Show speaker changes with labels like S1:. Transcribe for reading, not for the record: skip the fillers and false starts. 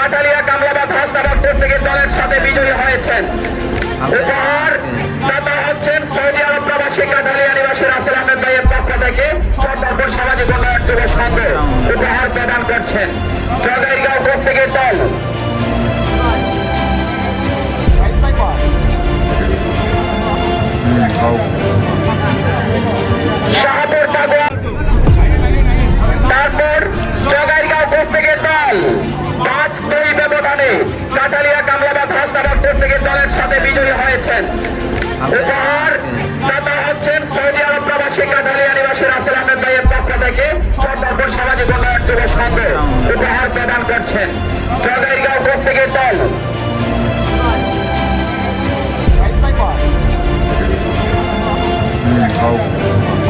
S1: কাটালিয়া কামলাবাদ হাসনাবাদ থেকে দলের সাথে বিজয়ী হয়েছেন। উপহার দাতা হচ্ছেন সৌদি আরব প্রবাসী কাটালিয়া নিবাসী রাসেল আহমেদ ভাইয়ের পক্ষ থেকে সর্বপর সামাজিক উন্নয়ন যুব সংঘ উপহার প্রদান করছেন। জগাইগাঁও প্রত্যেকের দল শাহপুর পাগোয়া, তারপর জগাইগাঁও প্রত্যেকের দল 5-2 ব্যবধানে কাটালিয়া কামলাবাদ হাসনাবাদ থেকে দলের সাথে বিজয়ী হয়েছেন। উপহার দাতা হচ্ছেন সৌদি আরব প্রবাসী কাটালিয়া নিবাসী রাসেল আহমেদ ভাইয়ের পক্ষ থেকে সর্বপর সামাজিক উন্নয়ন যুব সংঘ উপহার প্রদান করছেন। জগাইগাঁও প্রত্যেকের দল
S2: Oh.